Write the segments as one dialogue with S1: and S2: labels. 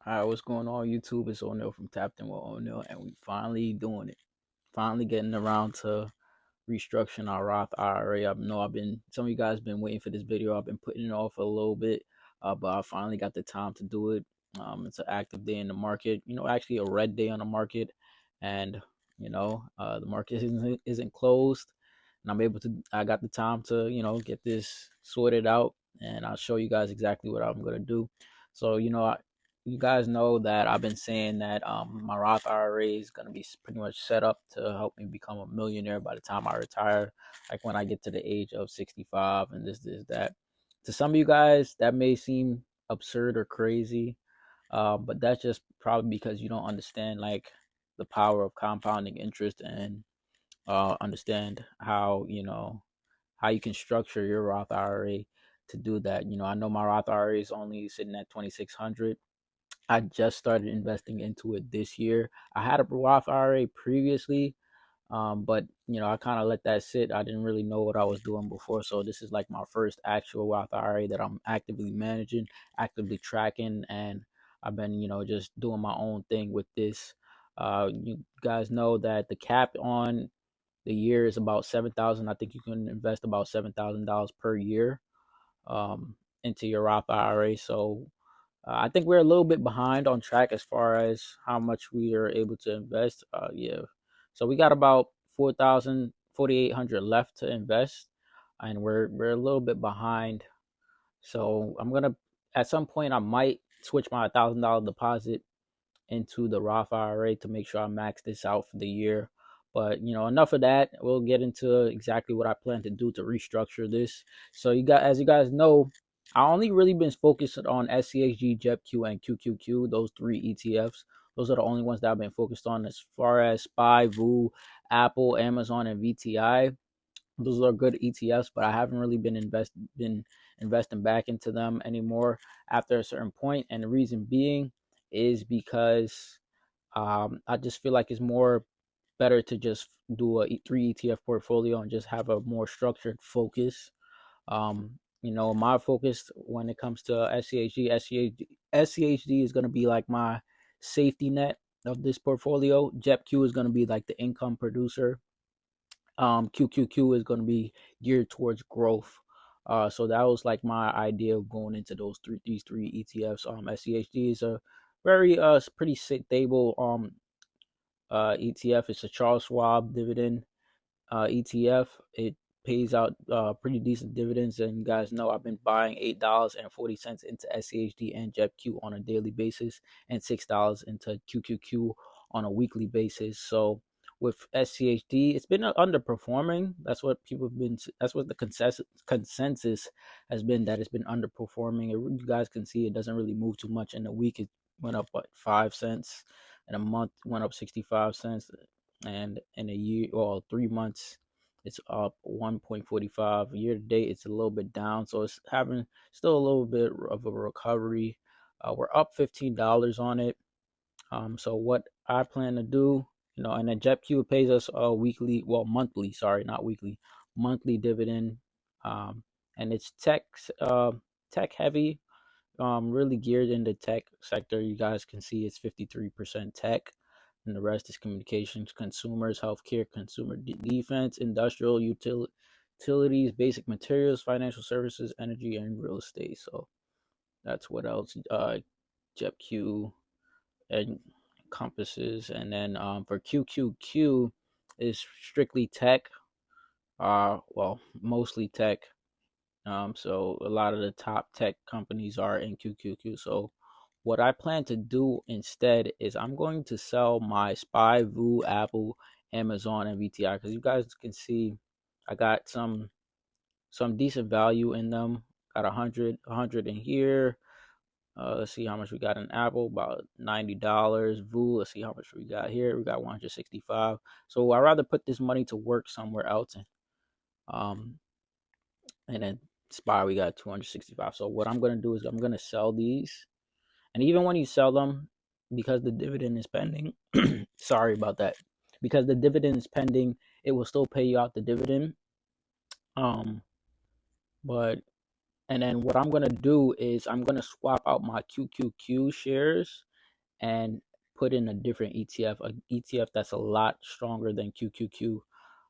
S1: All right, what's going on YouTube? It's O'Neal from Tapped In with O'Neal, and we finally doing it. Finally getting around to restructuring our Roth IRA. I know some of you guys been waiting for this video. I've been putting it off a little bit, but I finally got the time to do it. It's an active day in the market. Actually a red day on the market, and the market isn't closed, and I got the time to get this sorted out, and I'll show you guys exactly what I'm gonna do. So you guys know that I've been saying that my Roth IRA is going to be pretty much set up to help me become a millionaire by the time I retire, like when I get to the age of 65 and this, that. To some of you guys, that may seem absurd or crazy, but that's just probably because you don't understand like the power of compounding interest and understand how you can structure your Roth IRA to do that. I know my Roth IRA is only sitting at 2,600. I just started investing into it this year. I had a Roth IRA previously, but I kind of let that sit. I didn't really know what I was doing before, so this is like my first actual Roth IRA that I'm actively managing, actively tracking, and I've been just doing my own thing with this. You guys know that the cap on the year is about 7,000. I think you can invest about $7,000 per year into your Roth IRA. So I think we're a little bit behind on track as far as how much we are able to invest. Yeah. So we got about 4,800 left to invest, and we're a little bit behind. So I'm gonna at some point I might switch my $1,000 deposit into the Roth IRA to make sure I max this out for the year. But enough of that. We'll get into exactly what I plan to do to restructure this. So as you guys know, I only really been focused on SCHG, JEPQ, and QQQ. Those three ETFs. Those are the only ones that I've been focused on. As far as SPY, VU, Apple, Amazon, and VTI, those are good ETFs, but I haven't really been investing back into them anymore after a certain point. And the reason being is because I just feel like it's more better to just do a three ETF portfolio and just have a more structured focus. My focus when it comes to SCHD is going to be like my safety net of this portfolio. JEPQ is going to be like the income producer. QQQ is going to be geared towards growth. So that was like my idea of going into these three ETFs. SCHD is a very pretty stable ETF. It's a Charles Schwab dividend ETF. It pays out pretty decent dividends, and you guys know I've been buying $8.40 into SCHD and JEPQ on a daily basis, and $6 into QQQ on a weekly basis. So with SCHD, it's been underperforming. That's what people have been. That's what the consensus has been, that it's been underperforming. You guys can see it doesn't really move too much. In a week, it went up 5 cents. In a month, went up 65 cents, and in a year or 3 months, it's up 1.45. Year to date, it's a little bit down, so it's having still a little bit of a recovery. We're up $15 on it. So what I plan to do, and then JEPQ pays us a monthly, sorry, not weekly, monthly dividend, and it's tech heavy, really geared in the tech sector. You guys can see it's 53% tech, and the rest is communications, consumers, healthcare, consumer defense, industrial, utilities, basic materials, financial services, energy, and real estate. So that's what else JEPQ encompasses. And then for QQQ is strictly tech, mostly tech. So a lot of the top tech companies are in QQQ. So what I plan to do instead is I'm going to sell my SPY, VU, Apple, Amazon, and VTI, because you guys can see I got some decent value in them. Got 100 in here. Let's see how much we got in Apple, about $90. VU, let's see how much we got here. We got 165. So I'd rather put this money to work somewhere else. And then SPY, we got 265. So what I'm going to do is I'm going to sell these. And even when you sell them, because the dividend is pending, sorry about that. Because the dividend is pending, it will still pay you out the dividend. And then what I'm gonna do is I'm gonna swap out my QQQ shares and put in a different ETF that's a lot stronger than QQQ.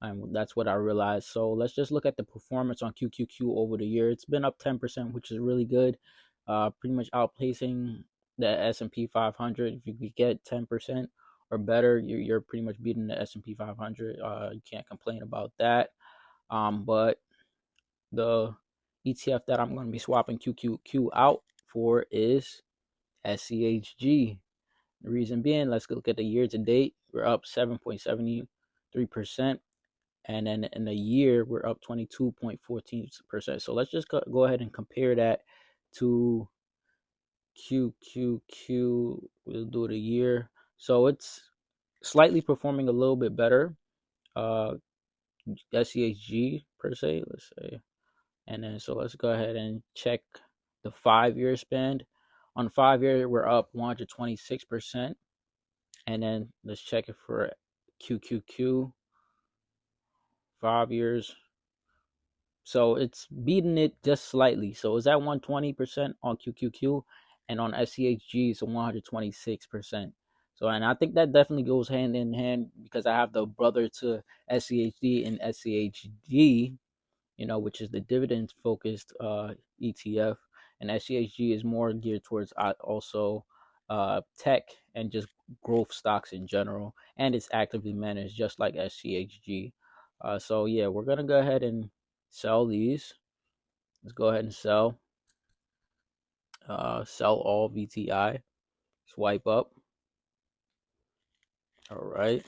S1: And that's what I realized. So let's just look at the performance on QQQ over the year. It's been up 10%, which is really good. Pretty much outpacing the S&P 500. If you could get 10% or better, you're pretty much beating the S&P 500. You can't complain about that. But the ETF that I'm going to be swapping QQQ out for is SCHG. The reason being, let's look at the year to date. We're up 7.73%. And then in a year, we're up 22.14%. So let's just go ahead and compare that to QQQ. We'll do it a year. So it's slightly performing a little bit better. SCHG per se, let's say. And then so let's go ahead and check the 5-year span. On 5-year, we're up 126%. And then let's check it for QQQ. 5 years. So it's beating it just slightly. So it's at 120% on QQQ, and on SCHG it's 126%. So, and I think that definitely goes hand in hand because I have the brother to SCHD and SCHG, which is the dividend focused ETF, and SCHG is more geared towards also tech and just growth stocks in general, and it's actively managed just like SCHG. So yeah, we're gonna go ahead and sell these. Let's go ahead and sell all VTI. Swipe up. All right.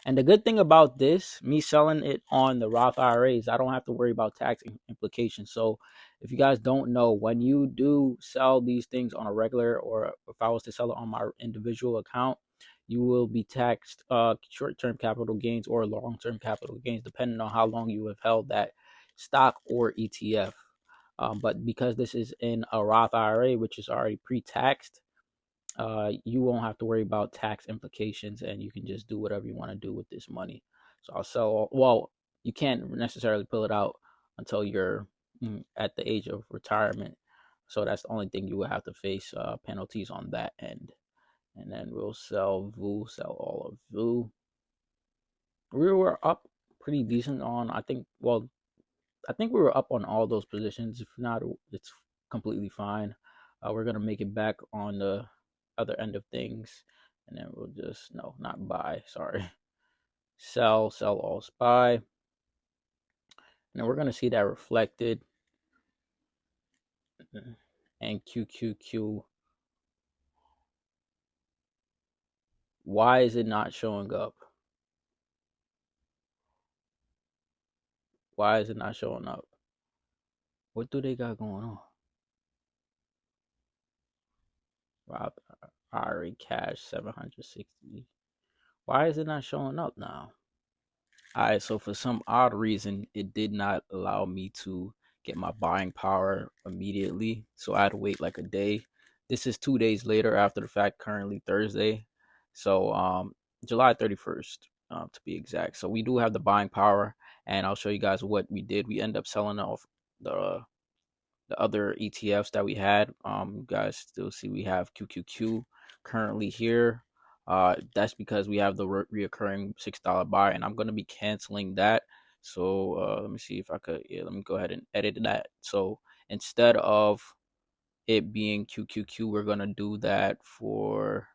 S1: And the good thing about this, me selling it on the Roth IRA, is I don't have to worry about tax implications. So if you guys don't know, when you do sell these things on a regular, or if I was to sell it on my individual account, you will be taxed short-term capital gains or long-term capital gains, depending on how long you have held that stock or ETF. But because this is in a Roth IRA, which is already pre-taxed, you won't have to worry about tax implications, and you can just do whatever you want to do with this money. So I'll sell. Well, you can't necessarily pull it out until you're at the age of retirement. So that's the only thing you will have to face penalties on that end. And then we'll sell VU, sell all of VU. We were up pretty decent on, I think we were up on all those positions. If not, it's completely fine. We're going to make it back on the other end of things. And then we'll just, no, not buy, sorry. Sell all SPY. And then we're going to see that reflected. And QQQ. Why is it not showing up? Why is it not showing up? What do they got going on? Roth IRA cash 760. Why is it not showing up now? All right, so for some odd reason, it did not allow me to get my buying power immediately. So I had to wait like a day. This is 2 days later after the fact, currently Thursday. So July 31st, to be exact. So we do have the buying power, and I'll show you guys what we did. We end up selling off the other ETFs that we had. You guys still see we have QQQ currently here. That's because we have the reoccurring $6 buy, and I'm going to be canceling that. So let me see if I could. Yeah, let me go ahead and edit that. So instead of it being QQQ, we're going to do that for.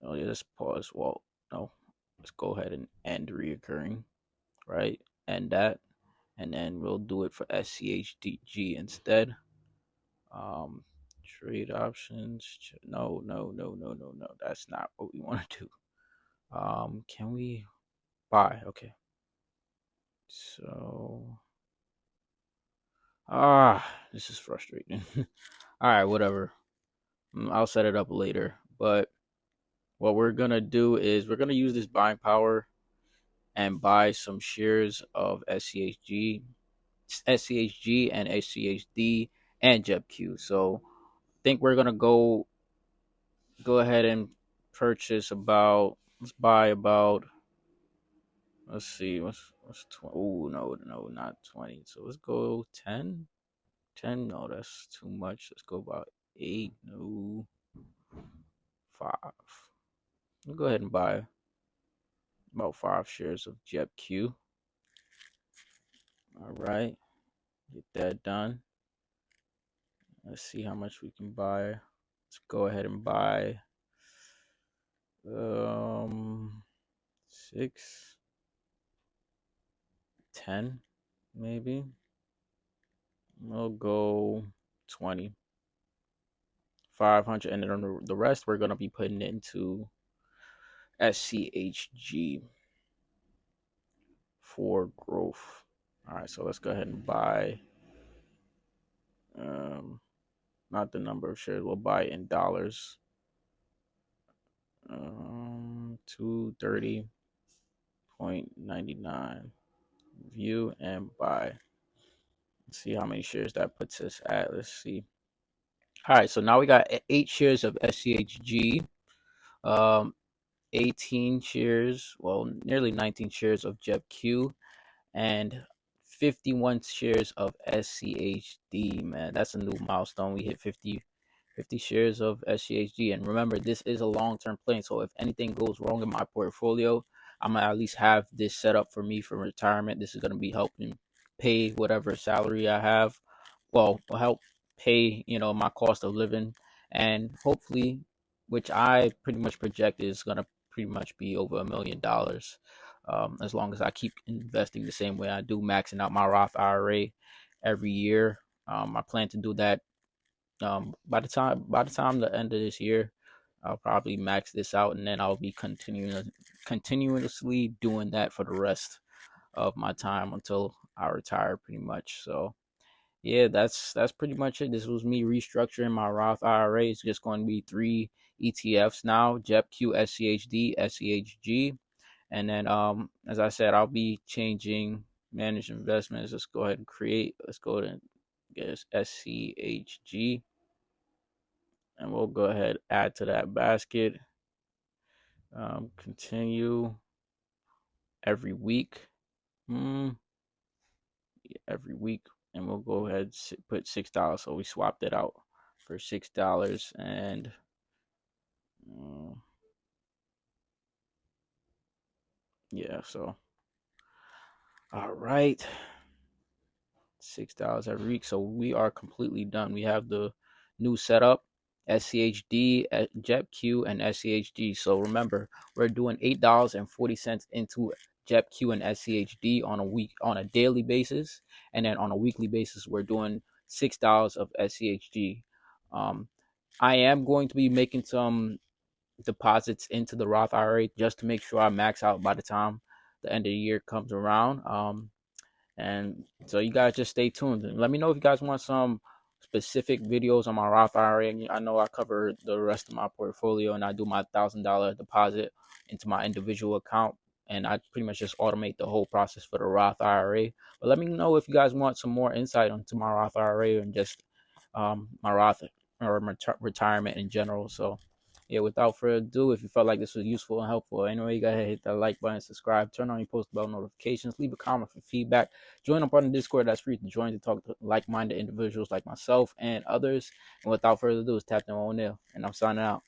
S1: Oh, yeah, let's pause. Well, no, let's go ahead and end reoccurring, right? End that, and then we'll do it for SCHG instead. Trade options. No. That's not what we want to do. Can we buy? Okay. So, this is frustrating. All right, whatever. I'll set it up later. But what we're gonna do is we're gonna use this buying power and buy some shares of SCHG and SCHD and JEPQ. So I think we're gonna go ahead and purchase about. Let's buy about. Let's see. What's 20? Oh no, not 20. So let's go 10. 10. No, that's too much. Let's go about 8. No. 5. We'll go ahead and buy about 5 shares of JEPQ. All right, get that done. Let's see how much we can buy. Let's go ahead and buy 6, 10, maybe. We'll go 20, 500, and then the rest we're gonna be putting into SCHG for growth. All right, so let's go ahead and buy. Not the number of shares. We'll buy in dollars. 230.99. View and buy. Let's see how many shares that puts us at. Let's see. All right, so now we got 8 shares of SCHG, 18 shares, well, nearly 19 shares of JEPQ, and 51 shares of SCHD. Man, that's a new milestone. We hit 50 shares of SCHG. And remember, this is a long-term plan. So if anything goes wrong in my portfolio, I'm going to at least have this set up for me for retirement. This is going to be helping pay whatever salary I have. Well, will help pay, my cost of living. And hopefully, which I pretty much project is going to pretty much be over $1 million. As long as I keep investing the same way I do, maxing out my Roth IRA every year. I plan to do that by the time the end of this year. I'll probably max this out, and then I'll be continuously doing that for the rest of my time until I retire, pretty much. So yeah, that's pretty much it. This was me restructuring my Roth IRA. It's just going to be 3 ETFs now: JEPQ, SCHD, SCHG, and then as I said, I'll be changing managed investments. Let's go ahead and create. Let's go to get SCHG. And we'll go ahead add to that basket. Continue every week. Every week, and we'll go ahead and put $6. So we swapped it out for $6, and yeah. So all right, $6 every week. So we are completely done. We have the new setup. SCHD, JEPQ, and SCHG. So remember, we're doing $8.40 into JEPQ and SCHD on a daily basis, and then on a weekly basis, we're doing $6 of SCHG. I am going to be making some deposits into the Roth IRA just to make sure I max out by the time the end of the year comes around. And so you guys just stay tuned and let me know if you guys want some specific videos on my Roth IRA. I know I cover the rest of my portfolio, and I do my $1,000 deposit into my individual account, and I pretty much just automate the whole process for the Roth IRA. But let me know if you guys want some more insight into my Roth IRA and just my Roth or retirement in general. So yeah, without further ado, if you felt like this was useful and helpful, anyway, you go ahead, hit that like button, subscribe, turn on your post bell notifications, leave a comment for feedback, join up on the Discord. That's free to join to talk to like-minded individuals like myself and others. And without further ado, it's Captain O'Neil, and I'm signing out.